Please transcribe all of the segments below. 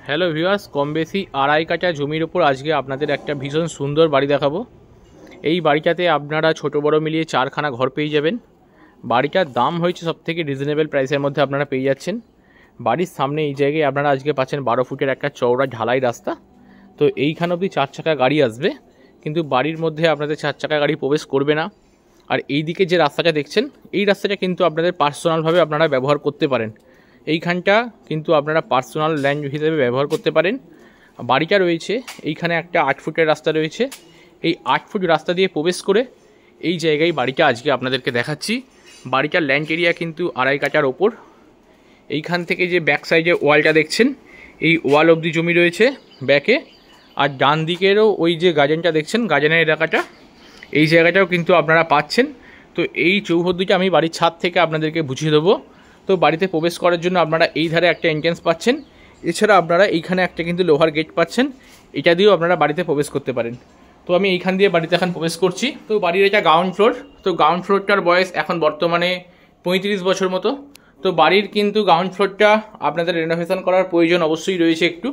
Hello viewers, কম বেশি আড়াই কাঠা জমির ওপর আজকে আপনাদের একটা ভীষণ সুন্দর বাড়ি দেখাবো। এই বাড়িটাতে আপনারা ছোট বড় মিলিয়ে 4খানা ঘর পেয়ে যাবেন। বাড়িটার দাম হয়েছে সবথেকে রিজনেবল প্রাইসের মধ্যে আপনারা পেয়ে যাচ্ছেন। বাড়ির সামনে এই জায়গায় আপনারা আজকে পাচ্ছেন 12 ফুটের একটা চওড়া ঢালাই রাস্তা। তো এইখান অবধি 4 চাকা গাড়ি আসবে, কিন্তু বাড়ির মধ্যে আপনাদের 4 চাকা গাড়ি প্রবেশ করবে না। আর এই দিকে যে রাস্তাটা দেখছেন, এই রাস্তাটা কিন্তু আপনাদের পার্সোনালভাবে আপনারা ব্যবহার করতে পারেন। এইখানটা কিন্তু আপনারা পার্সোনাল ল্যান্ড হিসেবে ব্যবহার করতে পারেন। বাড়িটা রয়েছে এইখানে একটা 8 ফুটের রাস্তা রয়েছে। এই 8 ফুট রাস্তা দিয়ে প্রবেশ করে এই জায়গায় বাড়িটা আজকে আপনাদেরকে দেখাচ্ছি। বাড়িটার ল্যান্ড এরিয়া কিন্তু আড়াই কাঠার ওপর। এইখান থেকে যে ব্যাক সাইডে ওয়ালটা দেখছেন, এই ওয়াল অবধি জমি রয়েছে ব্যাকে। আর ডান দিকেরও ওই যে গার্ডেনটা দেখছেন, গার্ডেনের এলাকাটা, এই জায়গাটাও কিন্তু আপনারা পাচ্ছেন। তো এই চৌহদ্দিটা আমি বাড়ির ছাদ থেকে আপনাদেরকে বুঝিয়ে দেবো। তো বাড়িতে প্রবেশ করার জন্য আপনারা এই ধারে একটা এন্ট্রেন্স পাচ্ছেন, এছাড়া আপনারা এইখানে একটা কিন্তু লোহার গেট পাচ্ছেন। এটা দিয়েও আপনারা বাড়িতে প্রবেশ করতে পারেন। তো আমি এইখান দিয়ে বাড়িতে এখন প্রবেশ করছি। তো বাড়ির এটা গ্রাউন্ড ফ্লোর। তো গ্রাউন্ড ফ্লোরটার বয়স এখন বর্তমানে 35 বছর মতো। তো বাড়ির কিন্তু গ্রাউন্ড ফ্লোরটা আপনাদের রেনোভেশন করার প্রয়োজন অবশ্যই রয়েছে একটু।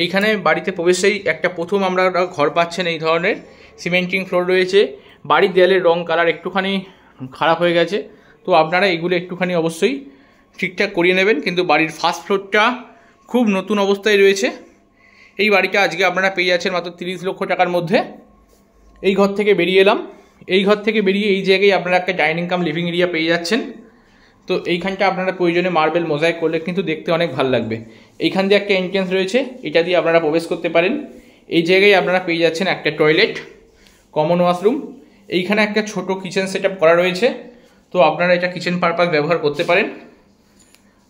এইখানে বাড়িতে প্রবেশেই একটা প্রথম আমরা ঘর পাচ্ছেন এই ধরনের সিমেন্টিং ফ্লোর রয়েছে। বাড়ির দেয়ালের রং কালার একটুখানি খারাপ হয়ে গেছে, তো আপনারা এগুলো একটুখানি অবশ্যই ঠিকঠাক করিয়ে নেবেন। কিন্তু বাড়ির ফার্স্ট ফ্লোরটা খুব নতুন অবস্থায় রয়েছে। এই বাড়িটা আজকে আপনারা পেয়ে যাচ্ছেন মাত্র 30 লক্ষ টাকার মধ্যে। এই ঘর থেকে বেরিয়ে এলাম। এই ঘর থেকে বেরিয়ে এই জায়গায় আপনারা একটা ডাইনিং কাম লিভিং এরিয়া পেয়ে যাচ্ছেন। তো এইখানটা আপনারা প্রয়োজনে মার্বেল মোজাইক করলে কিন্তু দেখতে অনেক ভালো লাগবে। এইখান দিয়ে একটা এন্ট্রেন্স রয়েছে, এটা দিয়ে আপনারা প্রবেশ করতে পারেন। এই জায়গায় আপনারা পেয়ে যাচ্ছেন একটা টয়লেট, কমন ওয়াশরুম। এইখানে একটা ছোট কিচেন সেট আপ করা রয়েছে, তো আপনারা এটা কিচেন পারপাস ব্যবহার করতে পারেন।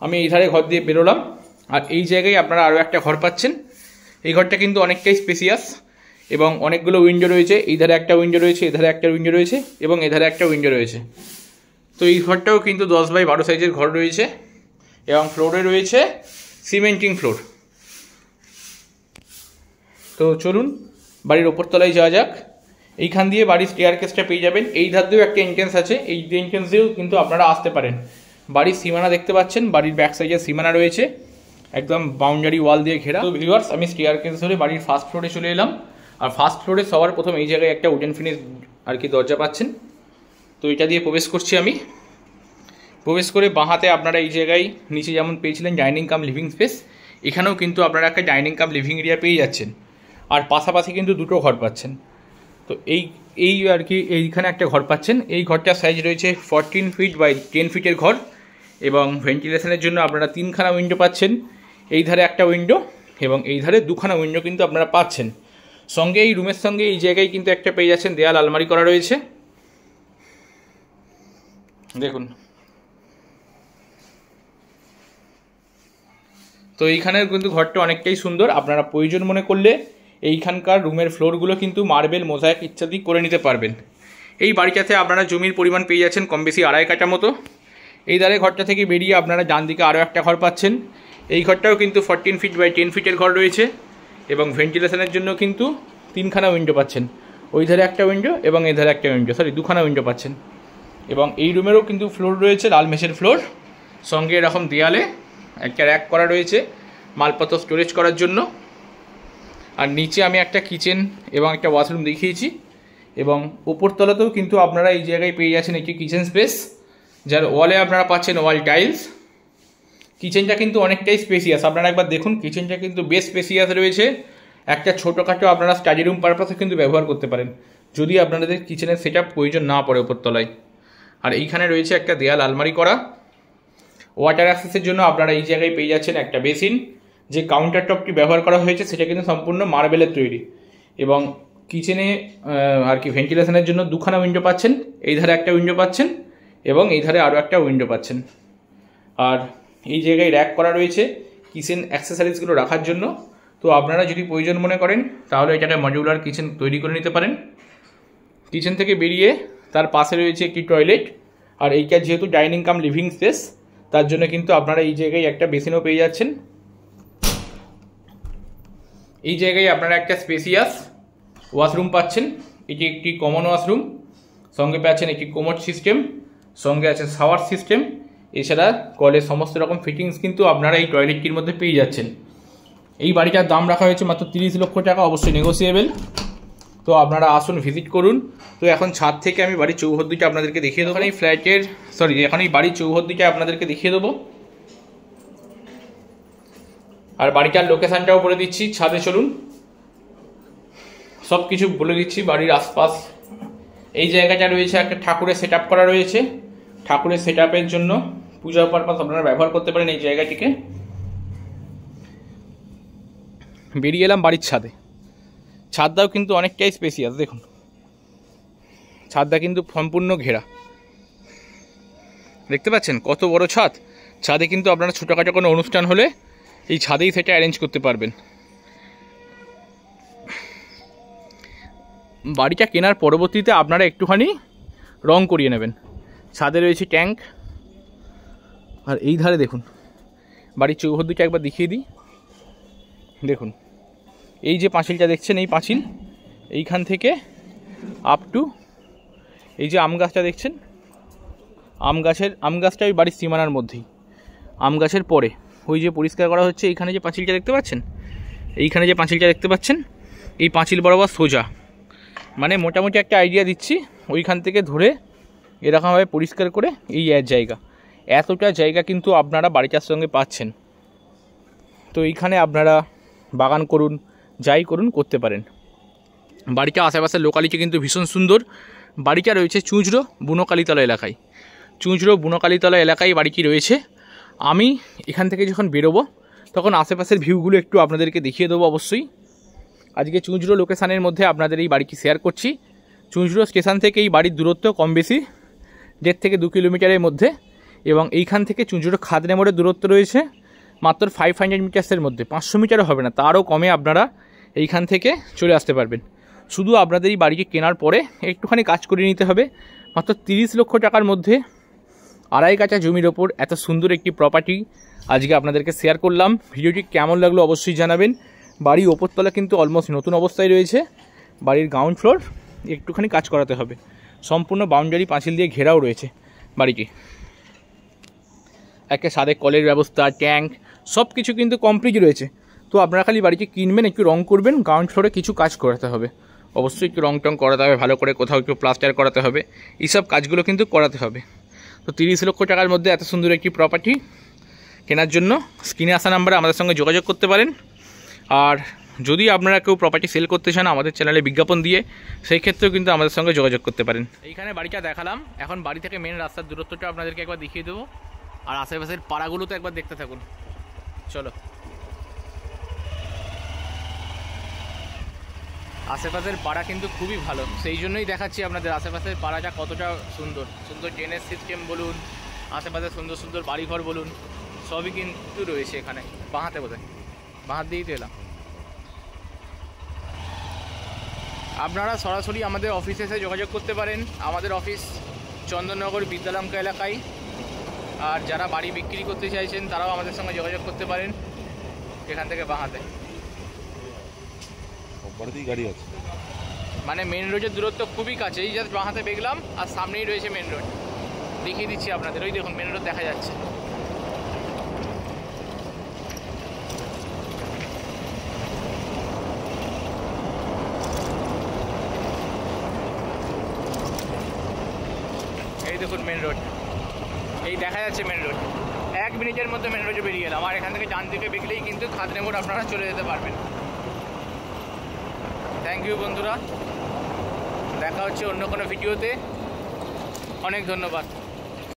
আমি এই ধারে ঘর দিয়ে বেরোলাম। আর এই জায়গায় আপনারা আরও একটা ঘর পাচ্ছেন। এই ঘরটা কিন্তু অনেকটাই স্পেসিয়াস এবং অনেকগুলো উইন্ডো রয়েছে। এই ধারে একটা উইন্ডো রয়েছে, এধারে একটা উইন্ডো রয়েছে এবং এধারে একটা উইন্ডো রয়েছে। তো এই ঘরটাও কিন্তু 10x12 সাইজের ঘর রয়েছে এবং ফ্লোরে রয়েছে সিমেন্টিং ফ্লোর। তো চলুন বাড়ির ওপরতলায় যাওয়া যাক। এইখান দিয়ে বাড়ির স্টেয়ারকেসটা পেয়ে যাবেন। এই ধার দিয়েও একটা এন্ট্রেন্স আছে, এই এন্ট্রেন্স দিয়েও কিন্তু আপনারা আসতে পারেন। বাড়ির সীমানা দেখতে পাচ্ছেন, বাড়ির ব্যাক সাইডে সীমানা রয়েছে, একদম বাউন্ডারি ওয়াল দিয়ে ঘেরা। তো ভিউয়ার্স, আমি স্টেয়ারকেস ধরে বাড়ির ফার্স্ট ফ্লোরে চলে এলাম। আর ফার্স্ট ফ্লোরে সবার প্রথম এই জায়গায় একটা উডেন ফিনিশ আর কি দরজা পাচ্ছেন। তো এটা দিয়ে প্রবেশ করছি আমি। প্রবেশ করে বাঁহাতে আপনারা এই জায়গায় নিচে যেমন পেয়েছিলেন ডাইনিং কাম লিভিং স্পেস, এখানেও কিন্তু আপনারা একটা ডাইনিং কাম লিভিং এরিয়া পেয়ে যাচ্ছেন। আর পাশাপাশি কিন্তু দুটো ঘর পাচ্ছেন। তো এই আর কি এইখানে একটা ঘর পাচ্ছেন। এই ঘরটার সাইজ রয়েছে 14 ফিট বাই 10 ফিটের ঘর এবং ভেন্টিলেশনের জন্য আপনারা 3খানা উইন্ডো পাচ্ছেন। এই ধারে একটা উইন্ডো এবং এই ধারে 2খানা উইন্ডো কিন্তু আপনারা পাচ্ছেন। সঙ্গে এই রুমের সঙ্গে এই জায়গায় কিন্তু একটা পেয়ে যাচ্ছেন দেয়াল আলমারি করা রয়েছে, দেখুন। তো এইখানের কিন্তু ঘরটা অনেকটাই সুন্দর। আপনারা প্রয়োজন মনে করলে এইখানকার রুমের ফ্লোরগুলো কিন্তু মার্বেল মোজাইক ইত্যাদি করে নিতে পারবেন। এই বাড়িটাতে আপনারা জমির পরিমাণ পেয়ে যাচ্ছেন কম বেশি আড়াই কাঠা মতো। এই ধারে ঘরটা থেকে বেরিয়ে আপনারা ডান দিকে আরও একটা ঘর পাচ্ছেন। এই ঘরটাও কিন্তু 14 ফিট বাই 10 ফিটের ঘর রয়েছে এবং ভেন্টিলেশনের জন্য কিন্তু 3খানা উইন্ডো পাচ্ছেন। ওই ধারে একটা উইন্ডো এবং এই ধারে একটা উইন্ডো, 2খানা উইন্ডো পাচ্ছেন। এবং এই রুমেরও কিন্তু ফ্লোর রয়েছে লাল মেশের ফ্লোর। সঙ্গে এরকম দেয়ালে একটা র্যাক করা রয়েছে মালপত্র স্টোরেজ করার জন্য। আর নিচে আমি একটা কিচেন এবং একটা ওয়াশরুম দেখিয়েছি। এবং উপরতলাতেও কিন্তু আপনারা এই জায়গায় পেয়ে যাচ্ছেন একটি কিচেন স্পেস, যার ওয়ালে আপনারা পাচ্ছেন ওয়াল টাইলস। কিচেনটা কিন্তু অনেকটাই স্পেসিয়াস, আপনারা একবার দেখুন। কিচেনটা কিন্তু বেশ স্পেসিয়াস রয়েছে। একটা ছোটোখাটো আপনারা স্টাডি রুম পারপাসে কিন্তু ব্যবহার করতে পারেন যদি আপনাদের কিচেনের সেট আপ প্রয়োজন না পড়ে উপরতলায়। আর এইখানে রয়েছে একটা দেয়াল আলমারি করা। ওয়াটার অ্যাক্সেসের জন্য আপনারা এই জায়গায় পেয়ে যাচ্ছেন একটা বেসিন। যে কাউন্টার টপটি ব্যবহার করা হয়েছে সেটা কিন্তু সম্পূর্ণ মার্বেলের তৈরি। এবং কিচেনে আর কি ভেন্টিলেশনের জন্য 2খানা উইন্ডো পাচ্ছেন। এই ধারে একটা উইন্ডো পাচ্ছেন এবং এই ধারে আরও একটা উইন্ডো পাচ্ছেন। আর এই জায়গায় র্যাক করা রয়েছে কিচেন অ্যাক্সেসরিজগুলো রাখার জন্য। তো আপনারা যদি প্রয়োজন মনে করেন তাহলে এটাকে মডিউলার কিচেন তৈরি করে নিতে পারেন। কিচেন থেকে বেরিয়ে তার পাশে রয়েছে একটি টয়লেট। আর এইটা যেহেতু ডাইনিং কাম লিভিং স্পেস, তার জন্য কিন্তু আপনারা এই জায়গায় একটা বেসিনও পেয়ে যাচ্ছেন। এই জায়গায় আপনারা একটা স্পেসিয়াস ওয়াশরুম পাচ্ছেন। এটি একটি কমন ওয়াশরুম, সঙ্গে পাচ্ছেন একটি কোমোড সিস্টেম, সঙ্গে আছে শাওয়ার সিস্টেম। এছাড়া কলের সমস্ত রকম ফিটিংস কিন্তু আপনারা এই টয়লেটটির মধ্যে পেয়ে যাচ্ছেন। এই বাড়িটার দাম রাখা হয়েছে মাত্র 30 লক্ষ টাকা, অবশ্যই নেগোসিয়েবল। তো আপনারা আসুন, ভিজিট করুন। তো এখন ছাদ থেকে আমি বাড়ির চৌহদ্দিটা আপনাদেরকে দেখিয়ে দেবো। এই ফ্ল্যাটের এখন এই বাড়ির চৌহদ্দিটা আপনাদেরকে দেখিয়ে দেবো, আর বাড়িটার লোকেশানটাও বলে দিচ্ছি। ছাদে চলুন, সব কিছু বলে দিচ্ছি। বাড়ির আশপাশ এই জায়গাটা রয়েছে, একটা ঠাকুরের সেট করা রয়েছে। ঠাকুরের সেট জন্য পূজা পারপাস আপনারা ব্যবহার করতে পারেন এই জায়গাটিকে। বেরিয়ে এলাম বাড়ির ছাদে। ছাদটাও কিন্তু অনেকটাই স্পেসিয়াস, দেখুন ছাদটা কিন্তু সম্পূর্ণ ঘেরা, দেখতে পাচ্ছেন কত বড় ছাদ। ছাদে কিন্তু আপনারা ছোটোখাটো কোনো অনুষ্ঠান হলে এই ছাদেই সেটা অ্যারেঞ্জ করতে পারবেন। বাড়িটা কেনার পরবর্তীতে আপনারা একটুখানি রং করিয়ে নেবেন। ছাদে রয়েছে ট্যাঙ্ক, আর এই ধারে দেখুন বাড়ির চৌহদ্দিটা একবার দেখিয়ে দিই। দেখুন এই যে পাঁচিলটা দেখছেন, এই পাঁচিল এইখান থেকে আপ টু এই যে আম গাছটা দেখছেন, আম গাছটা ওই বাড়ির সীমানার মধ্যেই। আম গাছের পরে ওই যে পরিষ্কার করা হচ্ছে, এইখানে যে পাঁচিলটা দেখতে পাচ্ছেন, এইখানে যে পাঁচিলটা দেখতে পাচ্ছেন, এই পাঁচিল বরাবর সোজা, মানে মোটামুটি একটা আইডিয়া দিচ্ছি, ওইখান থেকে ধরে এরকমভাবে পরিষ্কার করে এই জায়গা, এতটা জায়গা কিন্তু আপনারা বাড়িটার সঙ্গে পাচ্ছেন। তো এইখানে আপনারা বাগান করুন, যাই করুন করতে পারেন। বাড়িটা আশেপাশের লোকালিটি কিন্তু ভীষণ সুন্দর। বাড়িটা রয়েছে চুঁচড়ো বুনোকালীতলা এলাকায়। চুঁচড়ো বুনোকালীতলা এলাকায় বাড়িটি রয়েছে। আমি এখান থেকে যখন বেরোবো তখন আশেপাশের ভিউগুলো একটু আপনাদেরকে দেখিয়ে দেবো অবশ্যই। আজকে চুঁচড়ো লোকেশানের মধ্যে আপনাদের এই বাড়িটি শেয়ার করছি। চুঁচড়ো স্টেশন থেকে এই বাড়ির দূরত্ব কম বেশি 1.5 থেকে 2 কিলোমিটারের মধ্যে, এবং এইখান থেকে চুঁচড়ো খাদনে মোড়ের দূরত্ব রয়েছে মাত্র 500 মিটার্সের মধ্যে, 500 মিটারও হবে না, তারও কমে আপনারা এইখান থেকে চলে আসতে পারবেন। শুধু আপনাদের এই বাড়িকে কেনার পরে একটুখানি কাজ করে নিতে হবে। মাত্র 30 লক্ষ টাকার মধ্যে 2.5 কাঠা জমির ওপর এত সুন্দর একটি প্রপার্টি আজকে আপনাদেরকে শেয়ার করলাম। ভিডিওটি কেমন লাগলো অবশ্যই জানাবেন। বাড়ির ওপরতলা কিন্তু অলমোস্ট নতুন অবস্থায় রয়েছে। বাড়ির গ্রাউন্ড ফ্লোর একটুখানি কাজ করাতে হবে। সম্পূর্ণ বাউন্ডারি পাঁচিল দিয়ে ঘেরাও রয়েছে বাড়িটি। একটা সাদে কলের ব্যবস্থা, ট্যাঙ্ক, সব কিছু কিন্তু কমপ্লিট রয়েছে। তো আপনারা খালি বাড়িটি কিনবেন, একটু রং করবেন, গ্রাউন্ড ফ্লোরে কিছু কাজ করাতে হবে, অবশ্যই একটু রং টং করাতে হবে, ভালো করে কোথাও একটু প্লাস্টার করাতে হবে, এইসব কাজগুলো কিন্তু করাতে হবে। তো 30 লক্ষ টাকার মধ্যে এত সুন্দর একটি প্রপার্টি কেনার জন্য স্ক্রিনে আসা নাম্বারে আমাদের সঙ্গে যোগাযোগ করতে পারেন। আর যদি আপনারা কেউ প্রপার্টি সেল করতে চান আমাদের চ্যানেলে বিজ্ঞাপন দিয়ে, সেই ক্ষেত্রেও কিন্তু আমাদের সঙ্গে যোগাযোগ করতে পারেন। এইখানে বাড়িটা দেখালাম, এখন বাড়ি থেকে মেন রাস্তার দূরত্বটা আপনাদেরকে একবার দেখিয়ে দেবো, আর আশেপাশের পাড়াগুলো তো একবার দেখতে থাকুন। চলো, আশেপাশের পাড়া কিন্তু খুবই ভালো, সেই জন্যই দেখাচ্ছি আপনাদের আশেপাশের পাড়াটা কতটা সুন্দর। সুন্দর ড্রেনেজ সিস্টেম বলুন, আশেপাশে সুন্দর সুন্দর বাড়িঘর বলুন, সবই কিন্তু রয়েছে এখানে। বাঁহাতে বোধহয়, বাঁহাত দিয়েই তো এলাম। আপনারা সরাসরি আমাদের অফিসে এসে যোগাযোগ করতে পারেন। আমাদের অফিস চন্দননগর বিদ্যালঙ্কা এলাকায়। আর যারা বাড়ি বিক্রি করতে চাইছেন তারাও আমাদের সঙ্গে যোগাযোগ করতে পারেন। এখান থেকে বাঁহাতে গাড়ি আছে, মানে মেন রোডের দূরত্ব খুবই কাছে। এই জাস্ট বাঁহাতে দেখলাম, আর সামনেই রয়েছে মেন রোড। দেখিয়ে দিচ্ছি আপনাদের, ওই দেখুন মেন রোড দেখা যাচ্ছে। এই দেখুন মেন রোড, এই দেখা যাচ্ছে মেন রোড। 1 মিনিটের মধ্যে মেন রোডে বেরিয়ে এলাম। আর এখান থেকে ডান দিকে বেরিয়েই কিন্তু খাদনে মোড় আপনারা চলে যেতে পারবেন। থ্যাংক ইউ বন্ধুরা, দেখা হচ্ছে অন্য কোনো ভিডিওতে। অনেক ধন্যবাদ।